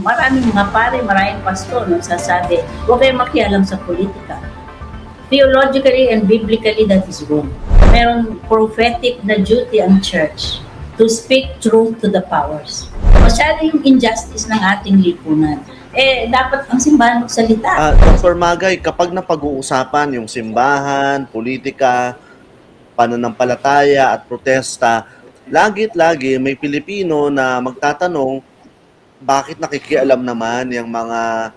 maraming mga pare, maraming pastor nagsasabi, huwag kayong makialam sa politika. Theologically and biblically, that is wrong. Meron prophetic na duty ang church to speak truth to the powers. Masyado yung injustice ng ating lipunan. Dapat ang simbahan magsalita. Dr. Magay, kapag napag-uusapan yung simbahan, politika, pananampalataya at protesta, lagi may Pilipino na magtatanong, bakit nakikialam naman yung mga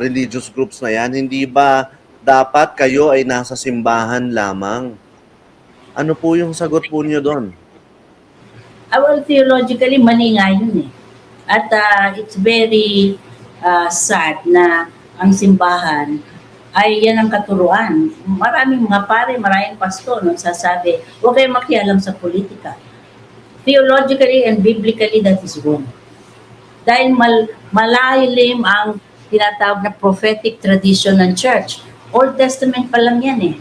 religious groups na yan? Hindi ba dapat kayo ay nasa simbahan lamang? Ano po yung sagot po niyo doon? Well, theologically, mali nga yun eh. At it's very sad na ang simbahan ay yan ang katuruan. Maraming mga pare, maraming pastor nagsasabi, huwag kayong makialam sa politika. Theologically and biblically, that is wrong. Dahil malalim ang tinatawag na prophetic tradition ng church. Old Testament pa lang yan eh.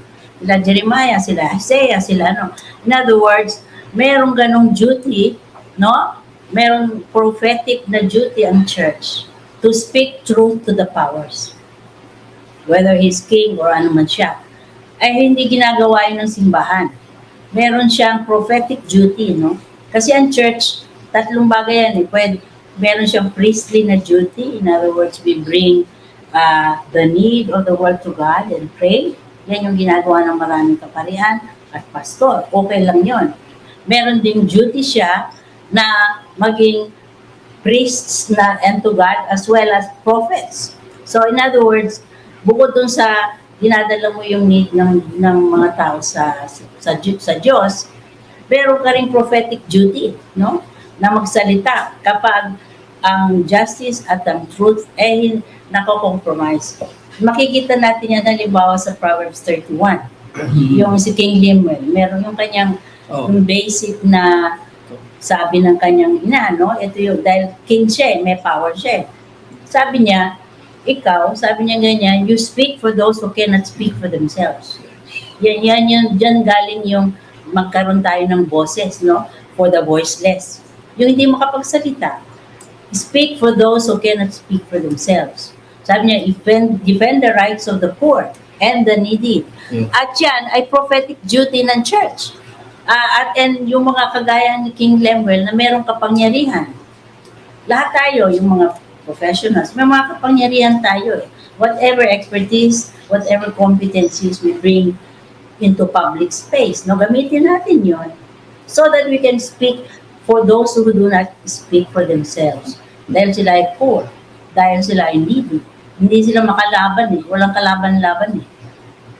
Sila Jeremiah, sila Isaiah, sila ano. In other words, merong ganong duty, no? Merong prophetic na duty ang church to speak truth to the powers. Whether he's king or ano man siya. Ay hindi ginagawa yun ng simbahan. Meron siyang prophetic duty, no? Kasi ang church, tatlong bagay yan eh. Meron siyang priestly na duty. In other words, we bring the need of the world to God and pray. Yan yung ginagawa ng maraming kaparihan at pastor. Okay lang yon. Meron ding duty siya na maging priests na and to God as well as prophets. So in other words, bukod dun sa dinadala mo yung need ng mga tao sa Diyos, meron ka ring prophetic duty, no? Na magsalita kapag ang justice at ang truth ay nako-compromise. Makikita natin yan halimbawa sa Proverbs 31. Yung si King Lemuel, meron yung kanyang yung basic na sabi ng kanyang ina, no? Ito yung, dahil king siya, may power siya. Sabi niya, sabi niya ganyan, you speak for those who cannot speak for themselves. Diyan galing yung magkaroon tayo ng boses, no? For the voiceless. Yung hindi makapagsalita, speak for those who cannot speak for themselves. Sabi niya, defend the rights of the poor and the needy. At yan ay prophetic duty ng church. And yung mga kagaya ni King Lemuel na merong kapangyarihan. Lahat tayo, yung mga professionals, may mga kapangyarihan tayo eh. Whatever expertise, whatever competencies we bring into public space, no, gamitin natin yon so that we can speak for those who do not speak for themselves. Dahil sila ay poor, dahil sila ay needy. Hindi sila makalaban eh, walang kalaban-laban eh.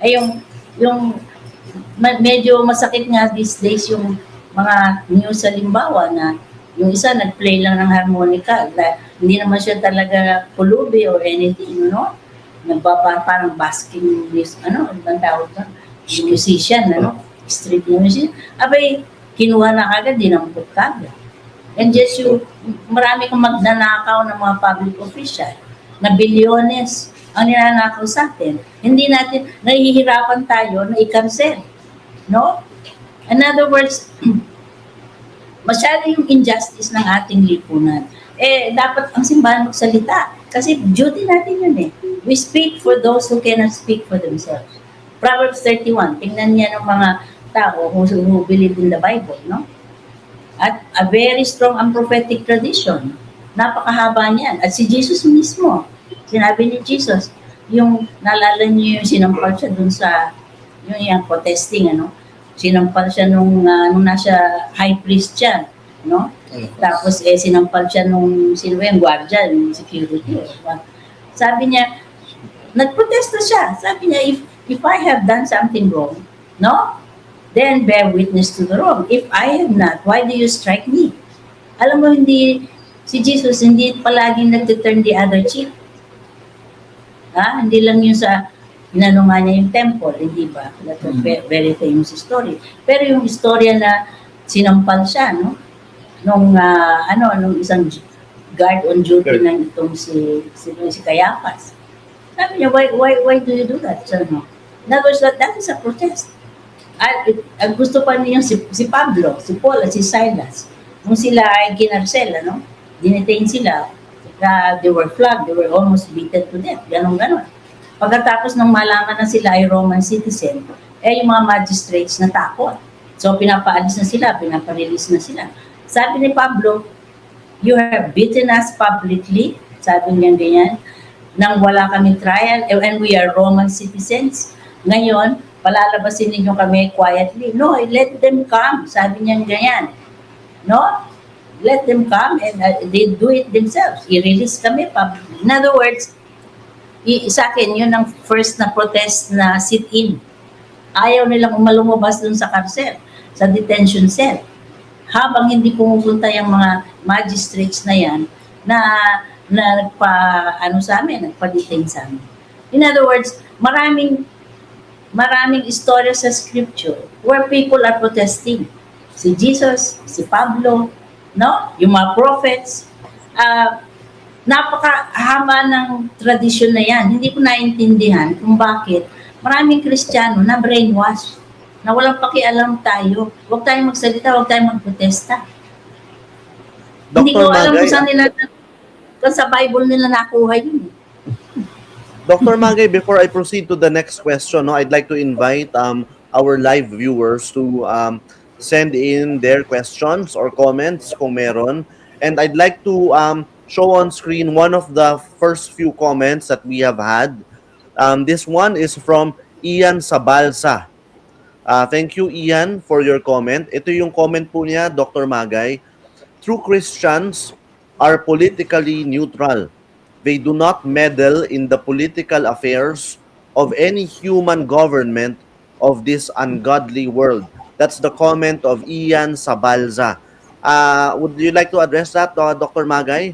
Ay yung medyo masakit nga these days yung mga news halimbawa na yung isa nag-play lang ng harmonica, hindi naman siya talaga pulubi or anything, no? Parang basking ang tawag na, musician, street musician. Abay, kinuha na kagad, dinampot kagad. And just marami kang magnanakaw ng mga public official na bilyones ang ninanakaw sa atin. Hindi natin, nahihirapan tayo na i-cancel. No? In other words, masyado yung injustice ng ating lipunan. Dapat ang simbahan magsalita. Kasi duty natin yun eh. We speak for those who cannot speak for themselves. Proverbs 31, tingnan niya ng mga tao who believe in the Bible, no? At a very strong and prophetic tradition. Napakahaba niyan. At si Jesus mismo, sinabi ni Jesus, yung nalala niyo yung sinampal siya dun sa yung protesting, sinampal siya nung nasa high priest siya, no? Tapos sinampal siya nung sino yung guardia, yung security. Sabi niya, nagprotesta siya. Sabi niya, if I have done something wrong, no? Then bear witness to the wrong. If I have not, why do you strike me? Alam mo, si Jesus hindi palaging nag-turn the other cheek. Hindi lang yung sa inano nga niya yung temple, hindi ba? That's a very famous story. Pero yung istorya na sinampal siya, no? Nung isang guard on duty ng itong si Caiaphas. Sabi niya, why do you do that? So, no? That is a protest. At gusto pa niya si Pablo, si Paul at si Silas. Nung sila ay kinarsel, dinetain sila, They were flogged, they were almost beaten to death, ganon-ganon. Pagkatapos nang malaman na sila ay Roman citizen, yung mga magistrates natakot. So pinapaalis na sila, pinaparelease na sila. Sabi ni Pablo, you have beaten us publicly, sabi niya ganyan, nang wala kaming trial, and we are Roman citizens. Ngayon, palalabasin ninyo kami quietly. No, let them come, sabi niya ganyan. No? Let them come and they do it themselves. I-release kami publicly. In other words, sa akin, yun ang first na protest na sit-in. Ayaw nilang umalumabas dun sa karsel, sa detention cell. Habang hindi pumupunta yung mga magistrates na yan na nagpa-detain sa amin. In other words, maraming istorya sa scripture where people are protesting. Si Jesus, si Pablo, no? Yung mga prophets. Napakahaba ng tradisyon na yan. Hindi ko naintindihan kung bakit maraming Kristiyano na brainwash, na walang pakialam tayo. Huwag tayong magsalita, huwag tayong magprotesta. Hindi ko alam kung sa Bible nila nakuha yun. Dr. Magay, before I proceed to the next question, I'd like to invite our live viewers to send in their questions or comments kung meron. And I'd like to show on screen one of the first few comments that we have had. This one is from Ian Sabalsa. Thank you, Ian, for your comment. Ito yung comment po niya, Dr. Magay. True Christians are politically neutral. They do not meddle in the political affairs of any human government of this ungodly world. That's the comment of Ian Sabalza. Would you like to address that, Dr. Magay?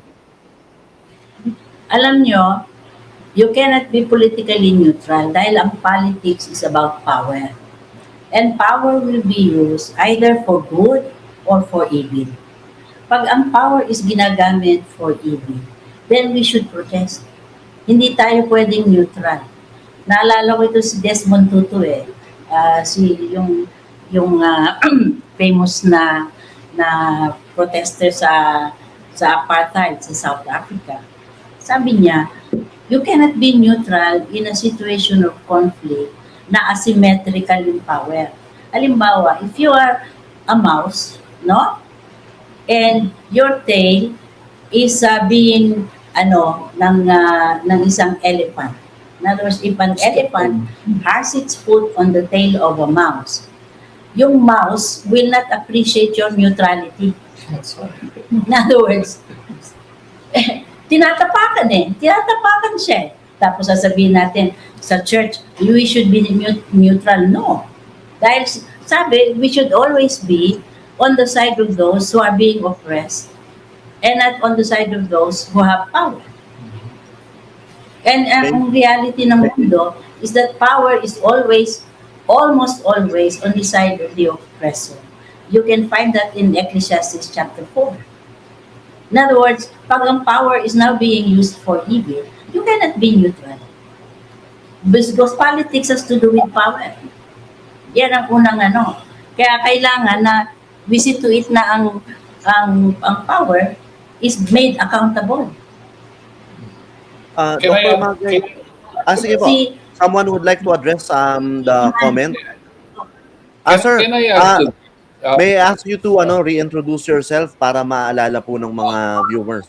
Alam nyo, you cannot be politically neutral dahil ang politics is about power. And power will be used either for good or for evil. Pag ang power is ginagamit for evil, then we should protest. Hindi tayo pwedeng neutral. Naalala ko ito si Desmond Tutu yung famous na protester sa apartheid sa South Africa. Sabi niya, you cannot be neutral in a situation of conflict na asymmetrical yung power. Halimbawa, if you are a mouse, no? And your tail is being ng isang elephant. In other words, if an elephant has its foot on the tail of a mouse, yung mouse will not appreciate your neutrality. In other words, tinatapakan siya. Tapos sasabihin natin sa church, we should be neutral. No. Dahil sabi, we should always be on the side of those who are being oppressed and not on the side of those who have power. And ang reality ng mundo is that power is almost always on the side of the oppressor. You can find that in Ecclesiastes chapter 4. In other words, pag ang power is now being used for evil, you cannot be neutral. Because politics has to do with power. Yan ang unang Kaya kailangan na we see to it na ang power is made accountable. Dr. Magay, sige po. Someone would like to address the comment? Sir, can I ask may I ask you to reintroduce yourself para maalala po ng mga viewers?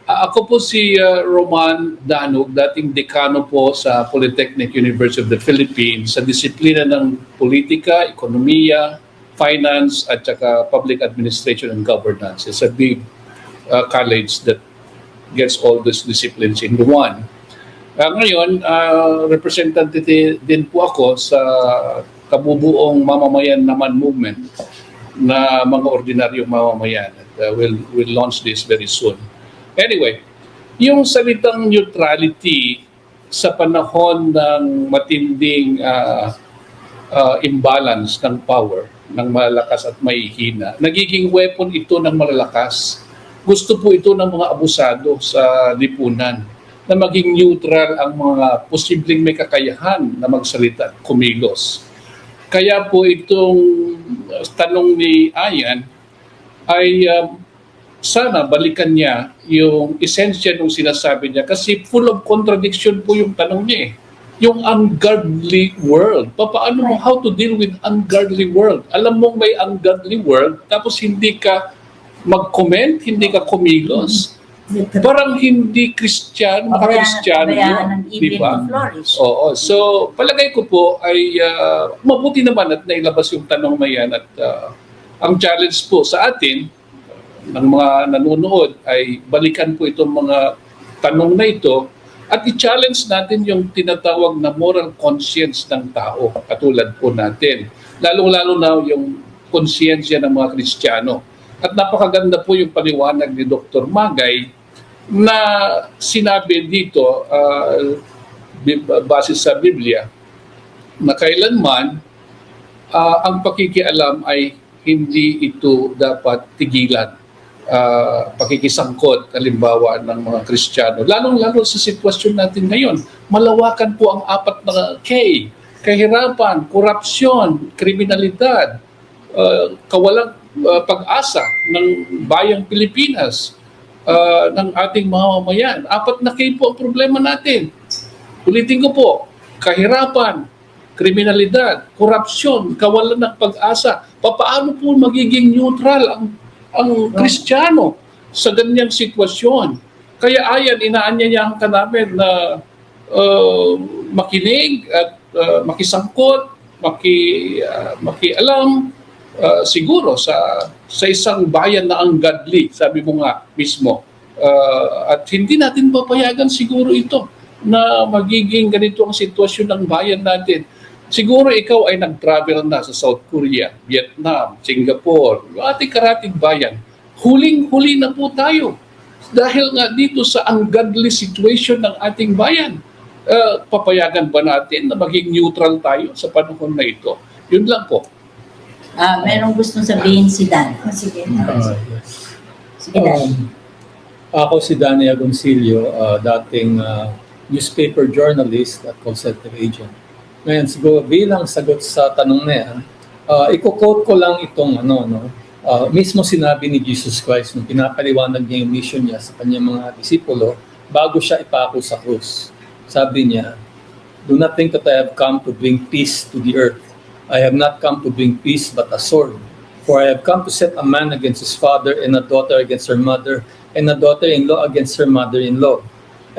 Ako po si Roman Danog, dating dekano po sa Polytechnic University of the Philippines sa disiplina ng politika, ekonomiya, finance, at saka public administration and governance. It's a big college that gets all these disciplines in one. Ngayon, representative din po ako sa kabubuong mamamayan naman movement na mga ordinaryong mamamayan. We'll launch this very soon. Anyway, yung salitang neutrality sa panahon ng matinding imbalance ng power, ng malalakas at mahihina, nagiging weapon ito ng malalakas. Gusto po ito ng mga abusado sa lipunan na maging neutral ang mga posibleng may kakayahan na magsalita at kumilos. Kaya po itong tanong ni Ayan ay sana balikan niya yung esensya ng sinasabi niya kasi full of contradiction po yung tanong niya eh. Yung ungodly world. Paano mo how to deal with ungodly world? Alam mong may ungodly world tapos hindi ka mag-comment, hindi ka kumilos. Parang hindi Christian, maka-Kristiyano Pabayaan ng yun. Di evil ba? to flourish. Oo. So, palagay ko po ay mabuti naman at nailabas yung tanong na yan at ang challenge po sa atin ng mga nanonood ay balikan po itong mga tanong na ito at i-challenge natin yung tinatawag na moral conscience ng tao katulad po natin. Lalong-lalo na yung konsyensya ng mga Kristiyano. At napakaganda po yung paliwanag ni Dr. Magay na sinabi dito base sa Biblia na kailanman ang pakikialam ay hindi ito dapat tigilan. Pakikisangkot, halimbawa ng mga Kristiyano. Lalong-lalo sa sitwasyon natin ngayon, malawakan po ang 4 na K. Kahirapan, korupsyon, kriminalidad, kawalang pag-asa ng bayang Pilipinas, ng ating mamamayan. 4 na K po ang problema natin. Ulitin ko po, kahirapan, kriminalidad, korupsyon, kawalan ng pag-asa. Paano po magiging neutral ang Kristiyano sa ganyang sitwasyon? Kaya ayan, inaanyayahan ka namin na makinig at makisangkot, makialam siguro sa isang bayan na ungodly, sabi mo nga mismo. At hindi natin papayagan siguro ito na magiging ganito ang sitwasyon ng bayan natin. Siguro ikaw ay nag-travel na sa South Korea, Vietnam, Singapore, yung ating karating bayan. Huling-huli na po tayo. Dahil nga dito sa ungodly situation ng ating bayan. Papayagan ba natin na maging neutral tayo sa panahon na ito? Yun lang po. Merong gustong sabihin si Dan. Sige. Sige, Dan. Ako si Danny Agoncillo, dating newspaper journalist at call center agent. Ngayon, siguro bilang sagot sa tanong na yan, i-quote ko lang itong mismo sinabi ni Jesus Christ nung pinapaliwanag niya yung mission niya sa kanyang mga disipulo bago siya ipako sa krus. Sabi niya, "Do not think that I have come to bring peace to the earth. I have not come to bring peace but a sword. For I have come to set a man against his father, and a daughter against her mother, and a daughter-in-law against her mother-in-law.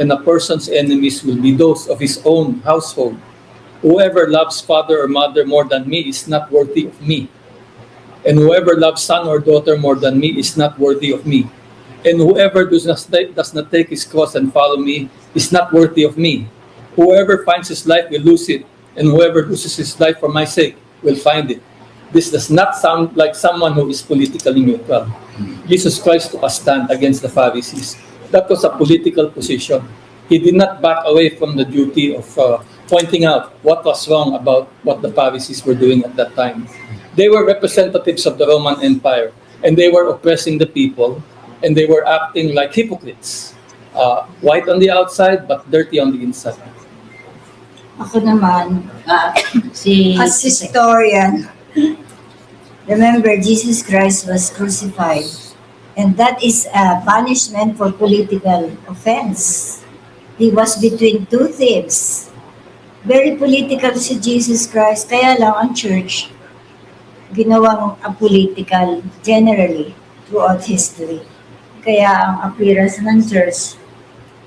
And a person's enemies will be those of his own household. Whoever loves father or mother more than me is not worthy of me. And whoever loves son or daughter more than me is not worthy of me. And whoever does not take his cross and follow me is not worthy of me. Whoever finds his life will lose it, and whoever loses his life for my sake will find it." This does not sound like someone who is politically neutral. Jesus Christ took a stand against the Pharisees. That was a political position. He did not back away from the duty of pointing out what was wrong about what the Pharisees were doing at that time. They were representatives of the Roman Empire, and they were oppressing the people, and they were acting like hypocrites. White on the outside, but dirty on the inside. Ako naman, As historian, remember Jesus Christ was crucified, and that is a punishment for political offense. He was between two thieves. Very political si Jesus Christ, kaya lang ang church ginawang apolitical generally throughout history. Kaya ang appearance ng church,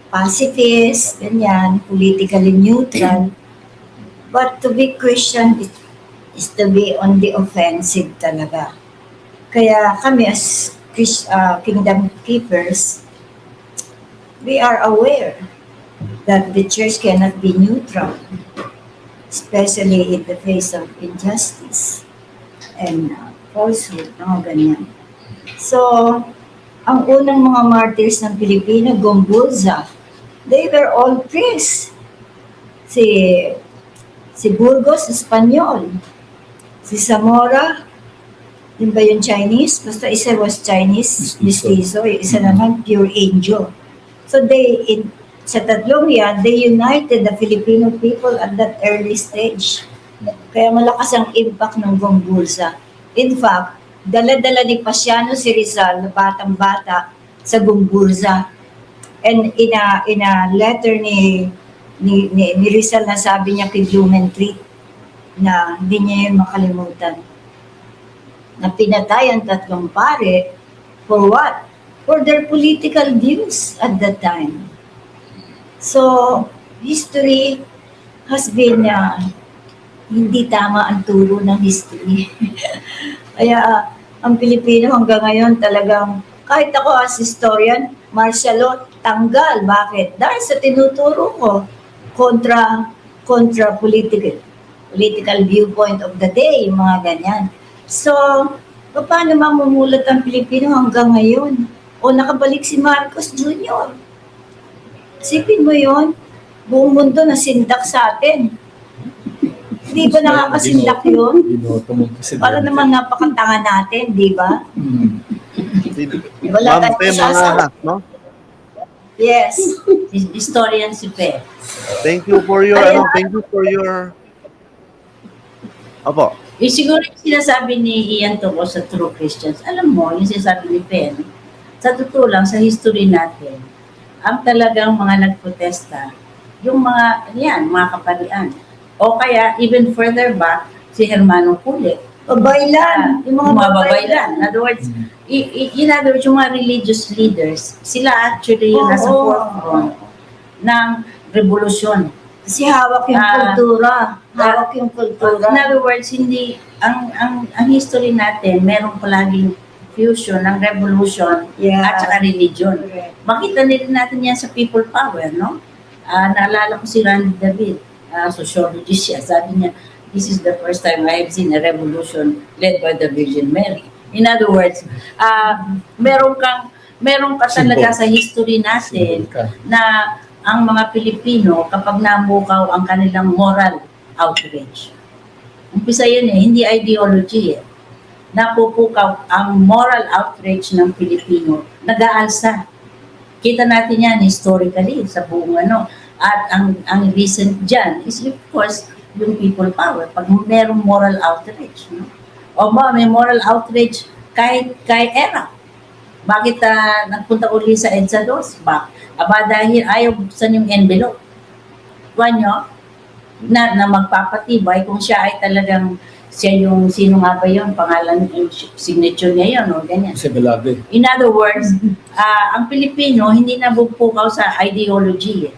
pacifist, ganyan, politically neutral. But to be Christian is to be on the offensive talaga. Kaya kami as kingdom keepers, we are aware that the church cannot be neutral, especially in the face of injustice and falsehood, ganyan. So, ang unang mga martyrs ng Pilipino, Gomburza, they were all priests. Si Burgos, Espanyol. Si Zamora, yun ba yung Chinese? Basta isa was Chinese, mestizo. Yung isa naman, pure angel. So sa tatlong yan, they united the Filipino people at that early stage. Kaya malakas ang impact ng Gomburza. In fact, dala-dala ni Pasiano si Rizal na batang-bata sa Gumburza. And in a letter ni Rizal na sabi niya kay Blumentritt na hindi niya yun makalimutan. Na pinatay ang 3 pare for what? For their political views at that time. So, history has been hindi tama ang turo ng history. Kaya ang Pilipino hanggang ngayon talagang, kahit ako as historian, martial law, tanggal. Bakit? Dahil sa tinuturo ko kontra political viewpoint of the day, yung mga ganyan. So, paano mamumulat ang Pilipino hanggang ngayon? O nakabalik si Marcos Jr. Sipin mo yon, buong mundo nasindak sa atin. Di ba nakakasindak yun? Binoto mo kasi. Para naman napakatanga natin, di ba? Wala Ma'am tayong Pe, mga masasabi. no? Yes. Historian si Pe. Thank you for your Ayun. Opo. Siguro yung sinasabi ni Ian tungkol sa True Christians, alam mo, yung sinasabi ni Pen, sa totoo lang, sa history natin, ang talagang mga nagprotesta, yung mga kapalian. O kaya, even further back, si Hermano Pulit. Babaylan. Yung mga Babaylan. In other words, yung mga religious leaders, sila actually yung nasa Oo. forefront ng revolusyon. Kasi hawak yung kultura. Hawak yung kultura. In other words, hindi ang history natin, merong palaging fusion ng revolution Yeah. at saka religion. Correct. Makita nila natin yan sa people power, no? Naalala ko si Randy David, sociologist siya. Sabi niya, this is the first time I have seen a revolution led by the Virgin Mary. In other words, meron ka talaga sa history natin na ang mga Pilipino, kapag namukaw ang kanilang moral outrage. Umpisa yun hindi ideology Napupukaw ang moral outrage ng Pilipino, nag-aalsa. Kita natin yan historically sa buong At ang recent dyan is of course yung people power. Pag merong moral outrage, no? May moral outrage kahit kay ERA. Bakit nagpunta uli sa EDSA 2? Dahil ayaw buksan yung envelope. Kuha nyo, na magpapatibay kung siya ay talagang siya yung, sino nga ba yun, pangalan, yung signature niya yun, o ganyan. Si Balabe. In other words, ang Pilipino hindi napupukaw sa ideology.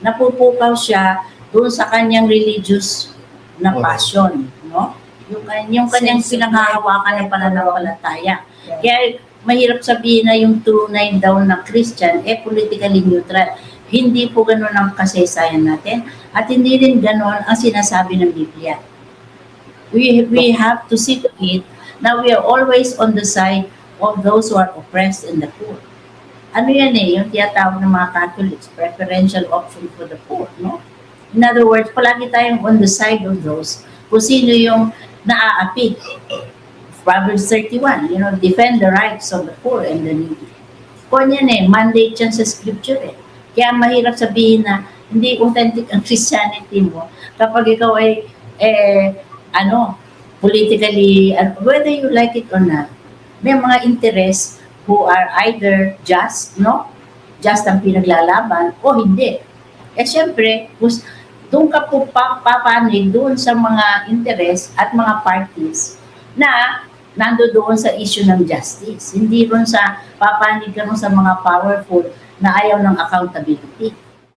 Napupukaw siya doon sa kanyang religious na passion, no? Yung kanyang pinanghahawakan ng pananampalataya. Kaya mahirap sabihin na yung tunay daw na Christian politically neutral. Hindi po gano'n ang kasaysayan natin at hindi rin gano'n ang sinasabi ng Biblia. We have to see to it na we are always on the side of those who are oppressed and the poor. Ano yan yung tiyatawag ng mga Catholics, preferential option for the poor, no? In other words, palagi tayong on the side of those kung sino yung naaapi. Proverbs 31, defend the rights of the poor and the needy. Kung yan mandate yan sa scripture Kaya mahirap sabihin na hindi authentic ang Christianity mo kapag ikaw ay politically, whether you like it or not, may mga interests who are either just, just ang pinaglalaban o hindi. Siyempre, doon ka po papanig doon sa mga interest at mga parties na nandoon sa issue ng justice. Hindi ron sa papanig ka sa mga powerful na ayaw ng accountability.